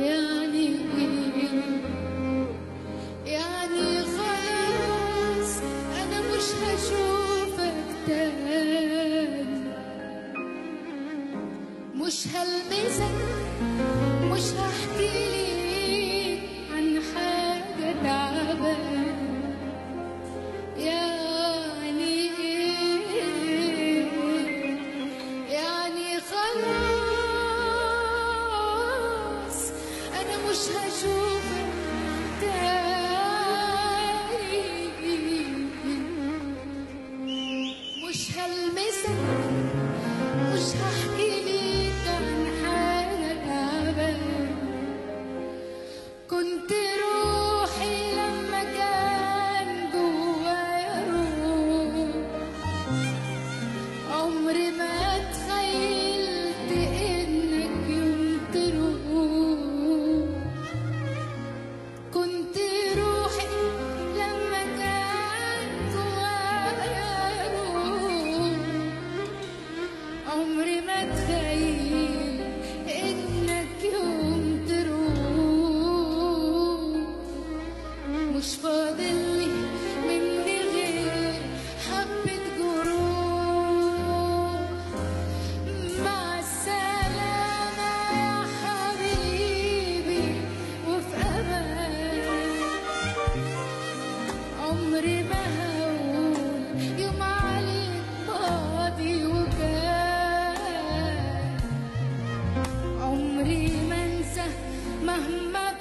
يعني يعني خلاص أنا مش هشوفك تاني، مش هلمسك، مش هحكي ليك عن حاجة تعبان. يعني يعني خلاص أنا مش هشوفك تاني، مش هلمسك، مش هحكي ليك عن حاجة تعبان. كنت روحي لما كان جوايا روح، عمري ما تخيلت إنك يوم تروح. كنت روحي لما كان جوايا روح، عمري ما تخيل إنك يوم تروح. مش فاضلي مني غير حبة جروح. مع السلامة يا حبيبي وفي أمان، عمري ما هقول يوم عليك ماضي وكان، عمري ما انسى مهما